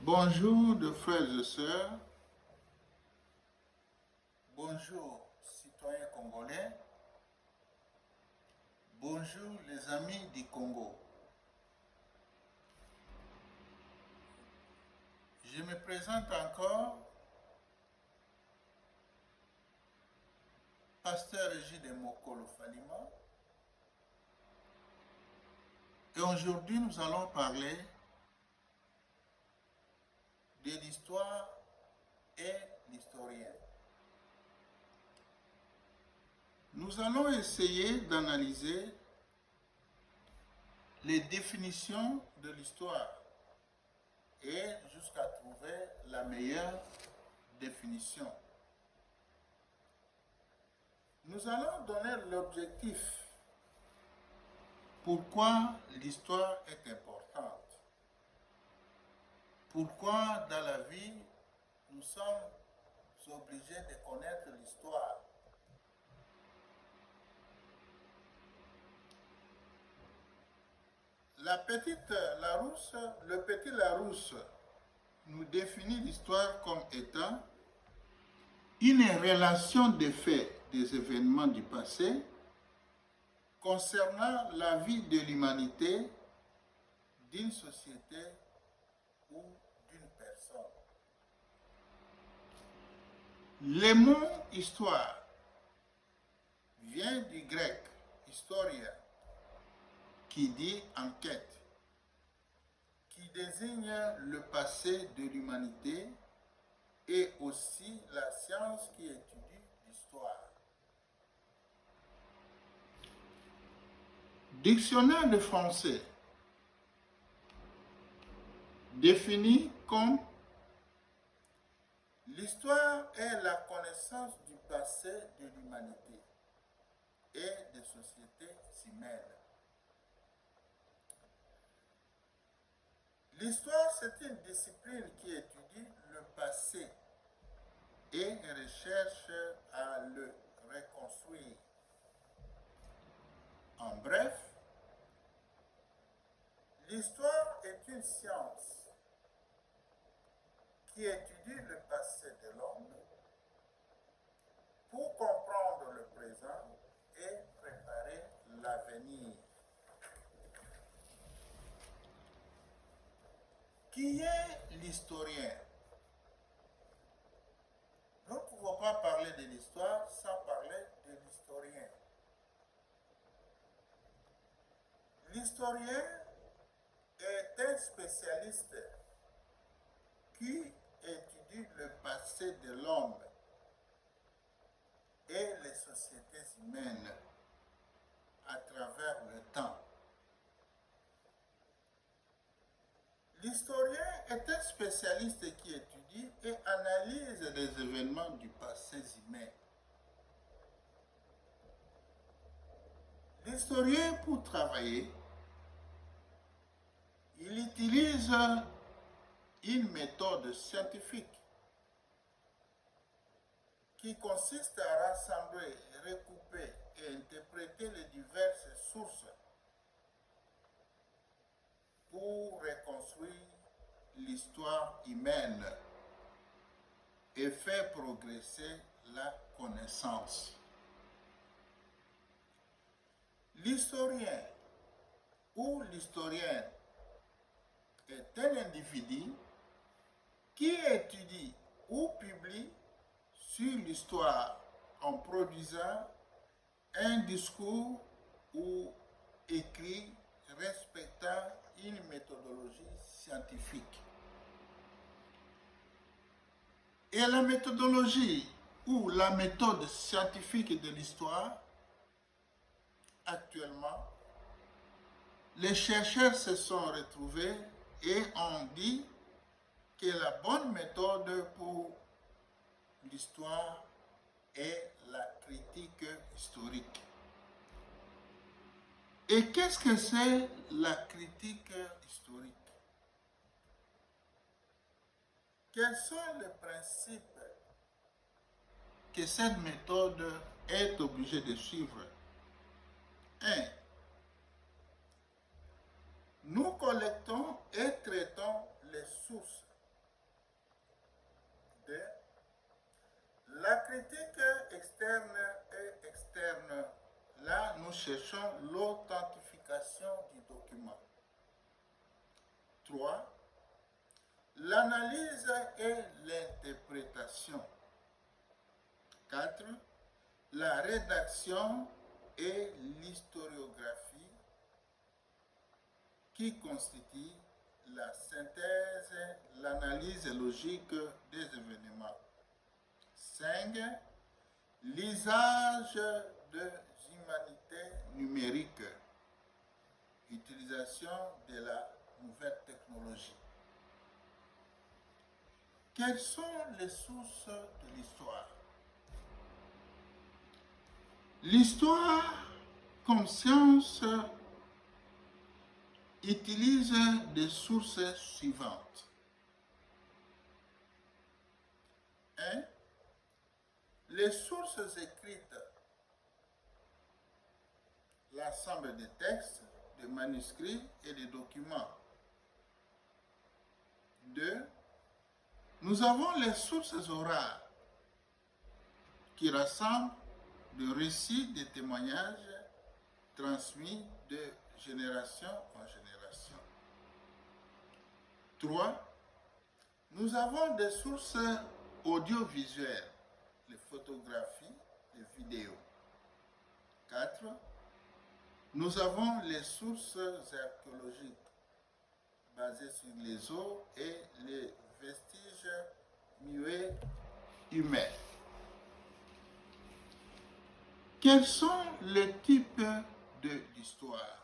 Bonjour de frères et sœurs, bonjour citoyens congolais, bonjour les amis du Congo. Je me présente encore, pasteur Egide Mokolo Falima, et aujourd'hui nous allons parler de l'histoire et l'historien. Nous allons essayer d'analyser les définitions de l'histoire et jusqu'à trouver la meilleure définition. Nous allons donner l'objectif. Pourquoi l'histoire est importante? Pourquoi dans la vie nous sommes obligés de connaître l'histoire? Le petit Larousse nous définit l'histoire comme étant une relation des faits des événements du passé concernant la vie de l'humanité, d'une société ou d'une personne. Le mot histoire vient du grec historia, qui dit enquête, qui désigne le passé de l'humanité et aussi la science qui étudie l'histoire. Dictionnaire de français définit comme l'histoire est la connaissance du passé de l'humanité et des sociétés humaines. L'histoire, c'est une discipline qui étudie le passé et recherche à le reconstruire. En bref, l'histoire est une science qui étudie le passé de l'homme pour comprendre le présent et préparer l'avenir. Qui est l'historien? Nous ne pouvons pas parler de l'histoire sans parler de l'historien. L'historien est un spécialiste qui étudie le passé de l'homme et les sociétés humaines à travers le temps. L'historien est un spécialiste qui étudie et analyse les événements du passé humain. L'historien, pour travailler, il utilise une méthode scientifique qui consiste à rassembler, recouper et interpréter les diverses sources pour reconstruire l'histoire humaine et faire progresser la connaissance. L'historien ou l'historienne est un individu qui étudie ou publie sur l'histoire en produisant un discours ou écrit respectant une méthodologie scientifique. Et la méthodologie ou la méthode scientifique de l'histoire, actuellement, les chercheurs se sont retrouvés et ont dit que la bonne méthode pour l'histoire est la critique historique. Et qu'est-ce que c'est la critique historique? Quels sont les principes que cette méthode est obligée de suivre? 1. Nous collectons et traitons les sources l'authentification du document. 3. L'analyse et l'interprétation. 4. La rédaction et l'historiographie qui constitue la synthèse, l'analyse logique des événements. 5. L'usage des humanités numériques, utilisation de la nouvelle technologie. Quelles sont les sources de l'histoire? L'histoire, comme science, utilise des sources suivantes. 1. Les sources écrites, l'ensemble des textes, des manuscrits et des documents. 2. Nous avons les sources orales qui rassemblent des récits, des témoignages transmis de génération en génération. 3. Nous avons des sources audiovisuelles, les photographies, les vidéos. 4. Nous avons les sources archéologiques basées sur les os et les vestiges muets humains. Quels sont les types de l'histoire?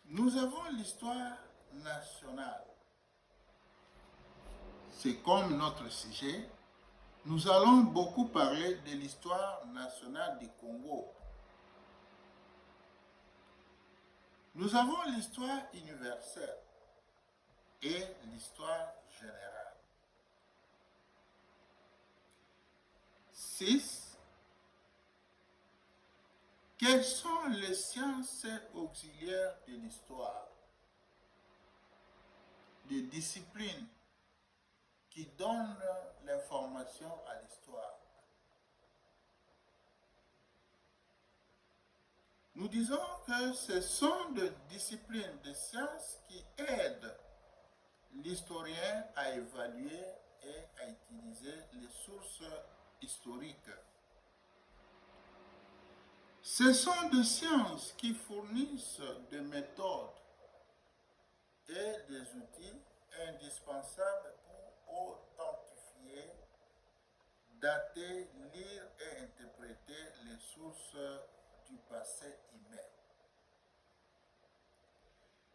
Nous avons l'histoire nationale. C'est comme notre sujet. Nous allons beaucoup parler de l'histoire nationale du Congo. Nous avons l'histoire universelle et l'histoire générale. 6. Quelles sont les sciences auxiliaires de l'histoire? Des disciplines qui donnent l'information à l'histoire. Nous disons que ce sont des disciplines de sciences qui aident l'historien à évaluer et à utiliser les sources historiques. Ce sont des sciences qui fournissent des méthodes et des outils indispensables pour authentifier, dater, lire et interpréter les sources du passé humain.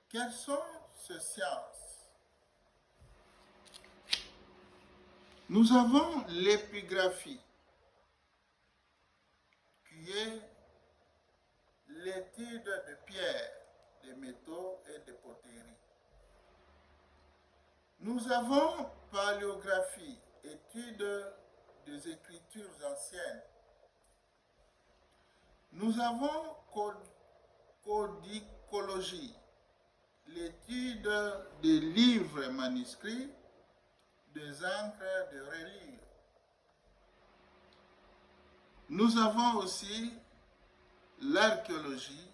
Quelles sont ces sciences? Nous avons l'épigraphie, qui est l'étude de pierres, des métaux et des poteries. Nous avons paléographie, étude des écritures anciennes. Nous avons codicologie, l'étude des livres et manuscrits, des encres de reliure. Nous avons aussi l'archéologie,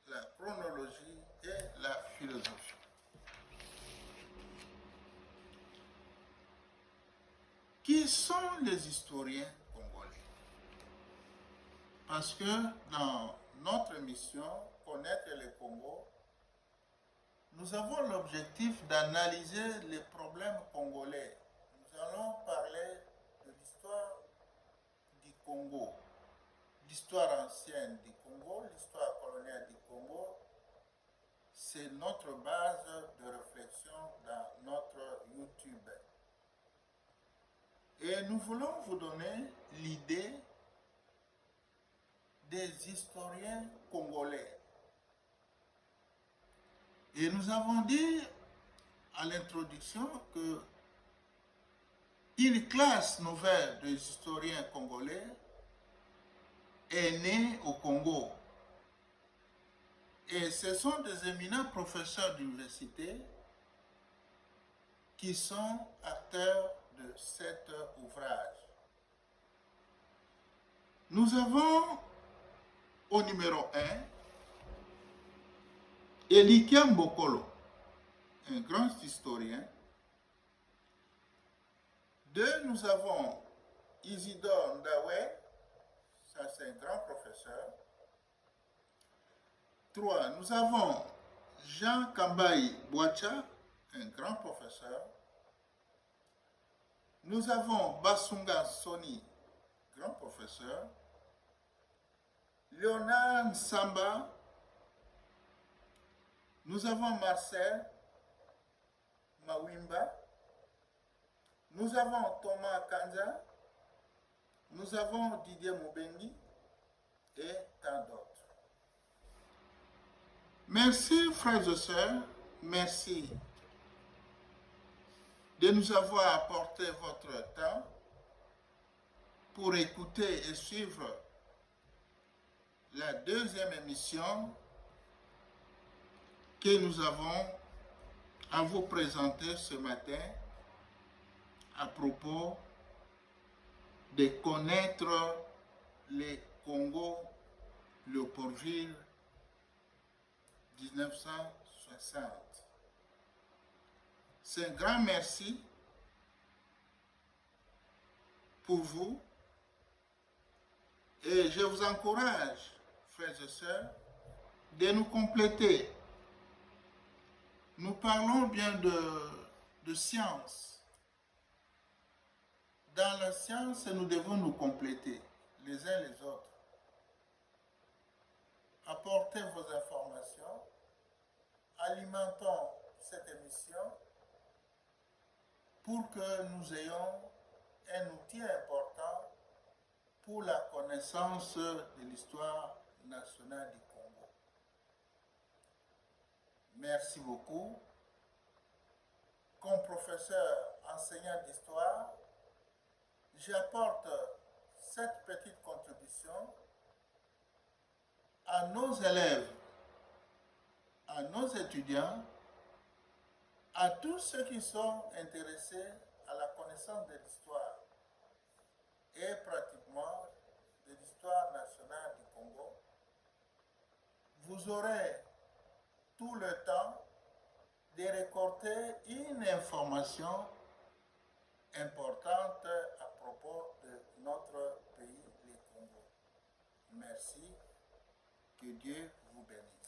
la chronologie et la philosophie. Qui sont les historiens congolais? Parce que dans notre mission, connaître le Congo, nous avons l'objectif d'analyser les problèmes congolais. Nous allons parler de l'histoire du Congo, l'histoire ancienne du Congo, l'histoire coloniale du Congo. C'est notre base de réflexion dans notre YouTube. Et nous voulons vous donner l'idée des historiens congolais. Et nous avons dit à l'introduction que une classe nouvelle des historiens congolais est née au Congo. Et ce sont des éminents professeurs d'université qui sont acteurs de cet ouvrage. Nous avons au numéro 1 Elikia Mbokolo, un grand historien. 2, nous avons Isidore Ndawe, ça c'est un grand professeur. 3, nous avons Jean Kambaï Boacha, un grand professeur. Nous avons Basunga Soni, grand professeur. Léonard Samba. Nous avons Marcel Mawimba. Nous avons Thomas Kanza. Nous avons Didier Moubengi et tant d'autres. Merci frères et sœurs, merci de nous avoir apporté votre temps pour écouter et suivre la deuxième émission que nous avons à vous présenter ce matin à propos de connaître le Congo, Léopoldville 1960. C'est un grand merci pour vous et je vous encourage, frères et sœurs, de nous compléter. Nous parlons bien de science. Dans la science, nous devons nous compléter les uns les autres. Apportez vos informations, alimentons cette émission pour que nous ayons un outil important pour la connaissance de l'histoire nationale du Congo. Merci beaucoup. Comme professeur enseignant d'histoire, j'apporte cette petite contribution à nos élèves, à nos étudiants, à tous ceux qui sont intéressés à la connaissance de l'histoire et pratiquement de l'histoire nationale du Congo. Vous aurez tout le temps de récolter une information importante à propos de notre pays, le Congo. Merci. Que Dieu vous bénisse.